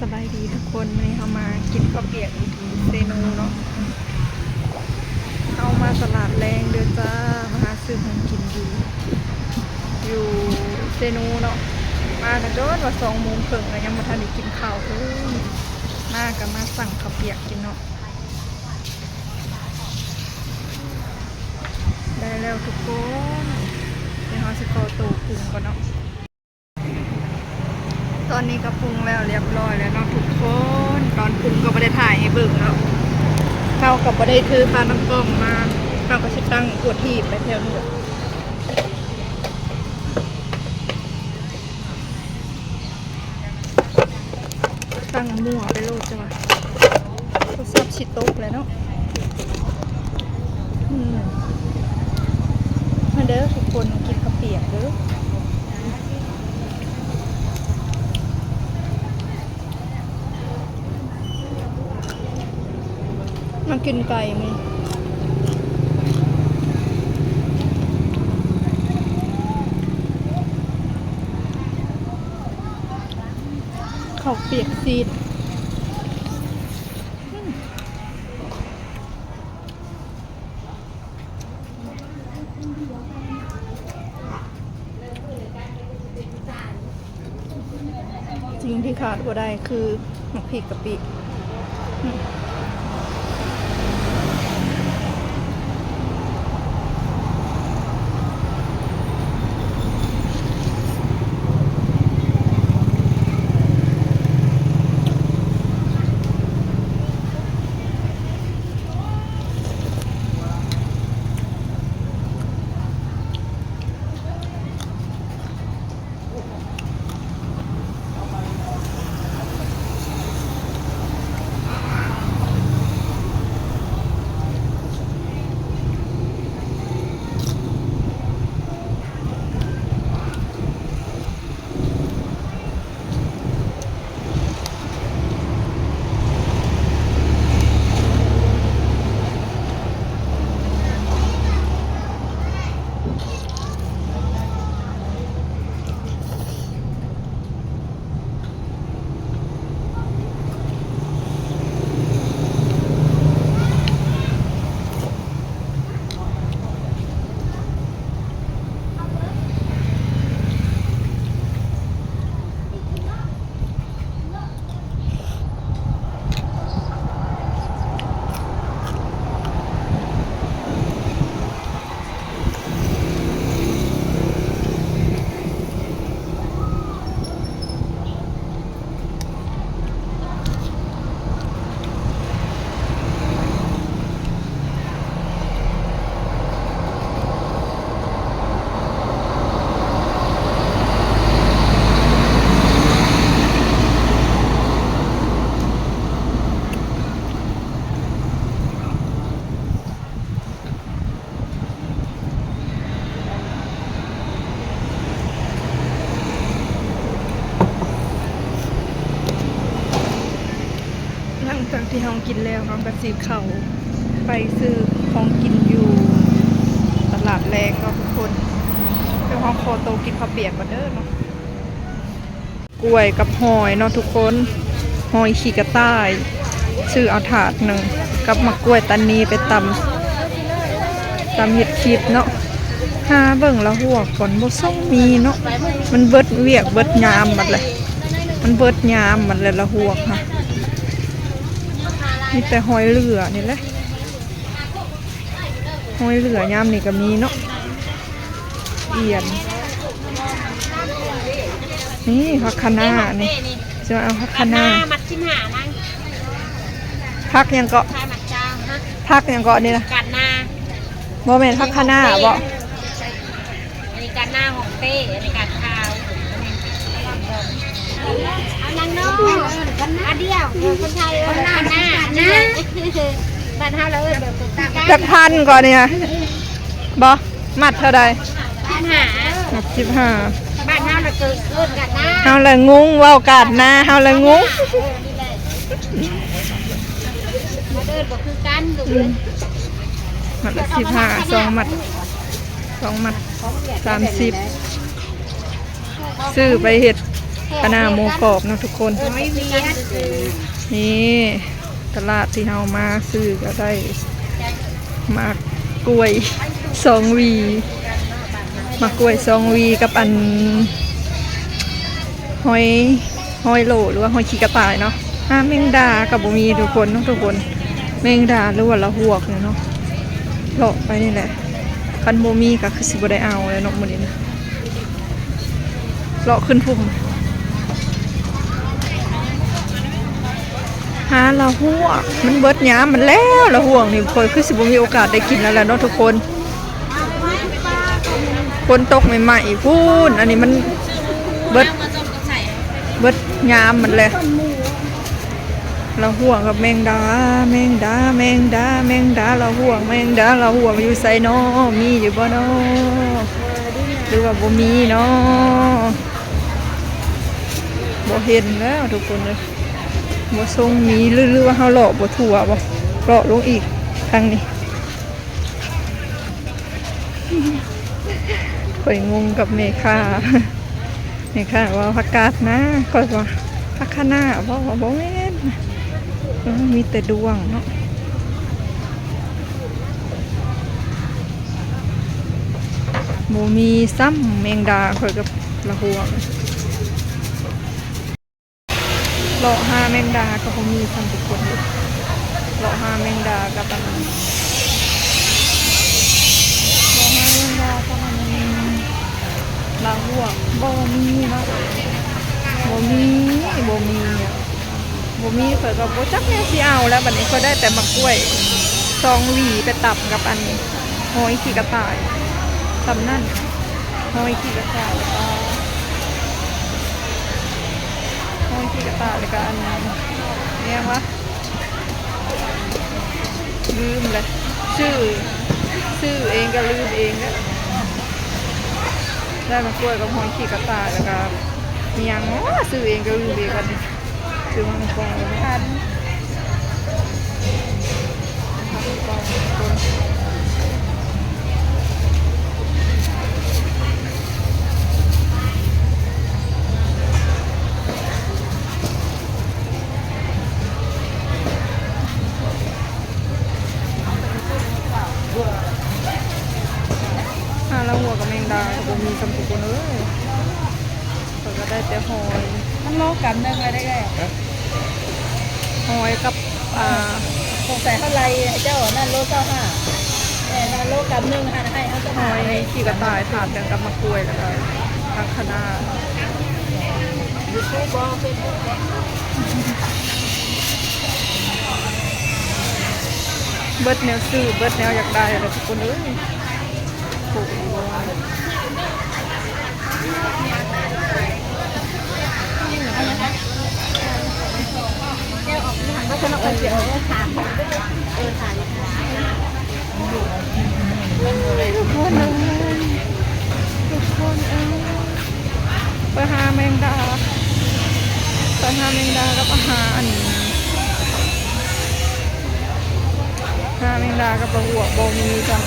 สบายดีทุกคนวันนี้เรามากินข้าวเปียกอยู่ที่เซนูเนาะเอามาตลาดแรงเดือจ้ามาหาซื้อของกินอยู่เซนูเนาะมากันโดนว่า2:30แล้วยังไม่ทันได้กินข้าวเลยมากันมาสั่งข้าวเปียกกินเนาะได้แล้วทุกคนเดี๋ยวเราจะขอตัวปรุงก่อนเนาะตอนนี้ก็ปรุงแล้วเรียบร้อยแล้วเนาะทุกคนตอนปรุงก็ไม่ได้ถ่ายให้เบิ่งเนาะเข้ากับไม่ได้ถือพาน้ำกล้องมาเราก็จะตั้งตัวทีบไปแถวนี้ตั้งมั่วไปโลดจ้ะก็ซับชิโต๊ะแล้วเนาะมาเด้อทุกคนกินข้าวเปียกเด้อมากินไก่ไหมข้าวเปียกซีดสิ่งที่ขาดบ่ได้คือหมักพริกกะปิหลังจากที่เรากินแล้วเราก็สิเข้าไปซื้อของกินอยู่ตลาดแรงเนาะทุกคนเดี๋ยวเราขอโตกินข้าวเปียกก่อนเด้อเนาะกล้วยกับหอยเนาะทุกคนหอยขี้กระต่ายซื้อเอาถาดหนึ่งกับมะกล้วยตันนี้ไปตำเห็ดคลิปเนาะหาเบิ่งละหัวก่อนบ่ส่งมีเนาะมันเบิดเวียกเบิดยามหมดเลยมันเบิดยามหมดเลยละหัวค่ะมีแต่หอยเหลือนี่แหละหอยเหลือยามนี่ก็มีเนาะเอียนนี่ผักคะน้านี่จะเอาผักคะน้ามัดชิ้นหานั่งผักยังเกาะผักยังเกาะนี่นะกัดหน้าโมเมนต์ผักคะน้าบ่อันนี้กัดหน้าของเต้อันนี้กัดข้าวเอานางน้องอันเดียวคนไทยคนหน้านะบ้านเฮาเราเดี๋ยวจักพันก่อนนี่นะบ่มัดเท่าใด15บ้านเฮาเราเกิดกัดหน้าเฮาละงุ้งเว้ากัดหน้าเฮาละงุ้งมาเดินบ่คือกันลูกมัดละ15 2 มัด30ซื้อไปเฮ็ด คะน้าหมูกรอบเนาะทุกคน ไม่เวียน นี่ตลาดที่เรามาซื้อก็ได้หมากกล้วย2 หวีหมากกล้วย2 หวีกับอันหอยโหลหรือว่าหอยขี้กระต่ายเนาะแมงดากับบุมีทุกคนเนาะทุกคนแมงดาหรือว่าละหวกเนี่ยเนาะเลาะไปนี่แหละคันบุมีก็คือสิบ่ได้เอาเลยเนาะมื้อนี้นะเลาะขึ้นพุ่มหาละหวกมันเบิดหยามมันแล้วละหวกนี่ค่อยคือสิบ่มีโอกาสได้กินแล้วแหละเนาะทุกคนฝนตกใหม่ๆพูนอันนี้มันเบิดยามมันเลยเราห่วงกับแมงดาแมงดาแมงดาแมงดาเราห่วงแมงดาเราห่วงอยู่ไสเนาะมีอยู่บ่เนาะหรือว่าบ่มีเนาะบ่เห็นแล้วทุกคนเลยบ่ทรงมีหรือว่าเฮาเลาะบ่ทั่วบ่เลาะลงอีกทางนี้ข่อยงงกับแม่ค้าแม่ค้าว่าผักกาดนะก็ว่าผักคะน้าบ่แม่นมีแต่ดวงเนาะบ่มีซ้ำแมงดาข่อยกับละหัวเลาะหาแมงดาก็บ่มีซ้ำทุกคนเลยเลาะหาแมงดากับอันนั้นเลาะหาแมงดากับอันนั้นละหัวบ่มีเนาะบ่มีอ่ะบ่มีเปิดกับโบจักแม่สิเอาแล้วบัดนี้ก็ได้แต่มะกล้วย2 หวีไปตับกับอันหอยขี้กระต่ายตำนั่นหอยขี้กระต่ายแล้วก็หอยขี้กระต่ายแล้วก็อันเรียกว่าลืมเลยชื่อเองก็ลืมเองนะได้มะกล้วยกับหอยขี้กระต่ายแล้วก็มีอย่างซื้อเองก็ลืมเองกันซื้อมันกองไม่ทันแล้วหัวกับแมงดาก็มีสมทุกคนเลยก็ได้แต่หอยมันโลกันได้ไงหอยกับสงสัยเท่าไรเจ้านั่นโล25แต่นั่นโลกับ1หันให้เขาจะ หอยขี้กระต่ายถาดกันกับมะกล้วยแล้วก็ผักคะน้า ยูทูบบอกเป็น เบิดแนวซื้อเบิดแนวอยากได้อะไรทุกคนเลยโอ้โหก็จะมาเดี๋ยวถามถามทุกคนไปหาแมงดากับอาหารหาแมงดากับปลาหัวบมีจ้ะ